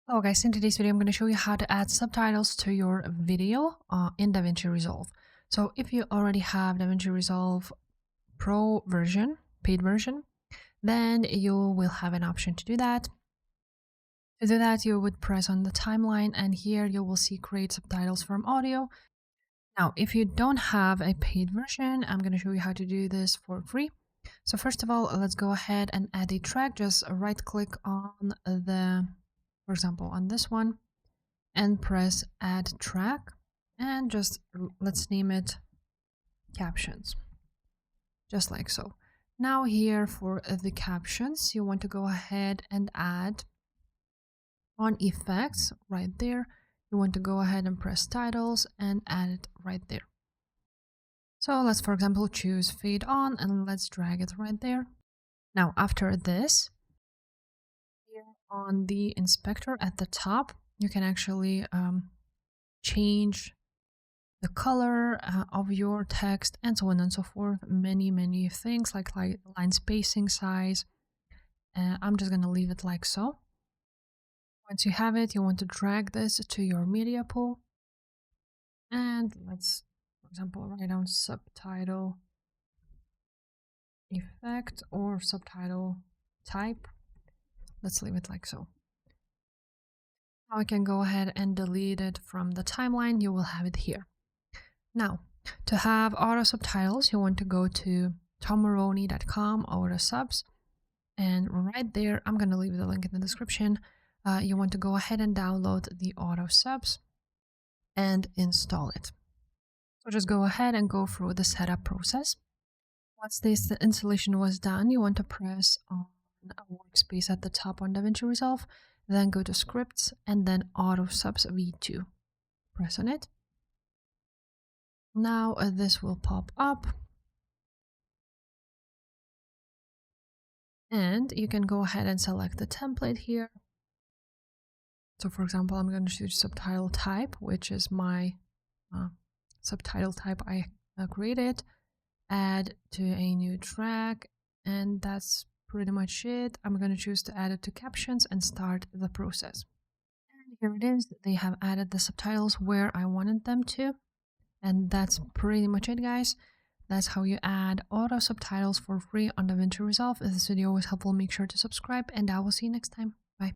Hello guys, in today's video I'm going to show you how to add subtitles to your video in DaVinci Resolve. So if you already have DaVinci Resolve Pro version, paid version, then you will have an option to do that. To do that, you would press on the timeline and here you will see create subtitles from audio. Now, if you don't have a paid version, I'm going to show you how to do this for free. So first of all, let's go ahead and add a track. Just right click on for example, on this one and press add track and just let's name it captions, just like so. Now here for the captions, you want to go ahead and add on effects right there. You want to go ahead and press titles and add it right there. So let's, for example, choose fade on and let's drag it right there. Now after this, here on the inspector at the top, you can actually change the color of your text and so on and so forth. Many things like line spacing, size. I'm just going to leave it like so. Once you have it, you want to drag this to your media pool. And let's, for example, write down subtitle effect or subtitle type. Let's leave it like so. Now I can go ahead and delete it from the timeline. You will have it here. Now, to have auto subtitles, you want to go to tommaroney.com, auto subs, and right there, I'm going to leave the link in the description. You want to go ahead and download the auto subs and install it. So just go ahead and go through the setup process. Once this installation was done, you want to press on a workspace at the top on DaVinci Resolve, then go to scripts and then auto subs v2. Press on it. Now this will pop up and you can go ahead and select the template here. So for example, I'm going to choose subtitle type, which is my subtitle type I created, add to a new track, and that's pretty much it. I'm going to choose to add it to captions and start the process. And here it is. They have added the subtitles where I wanted them to. And that's pretty much it, guys. That's how you add auto subtitles for free on DaVinci Resolve. If this video was helpful, make sure to subscribe and I will see you next time.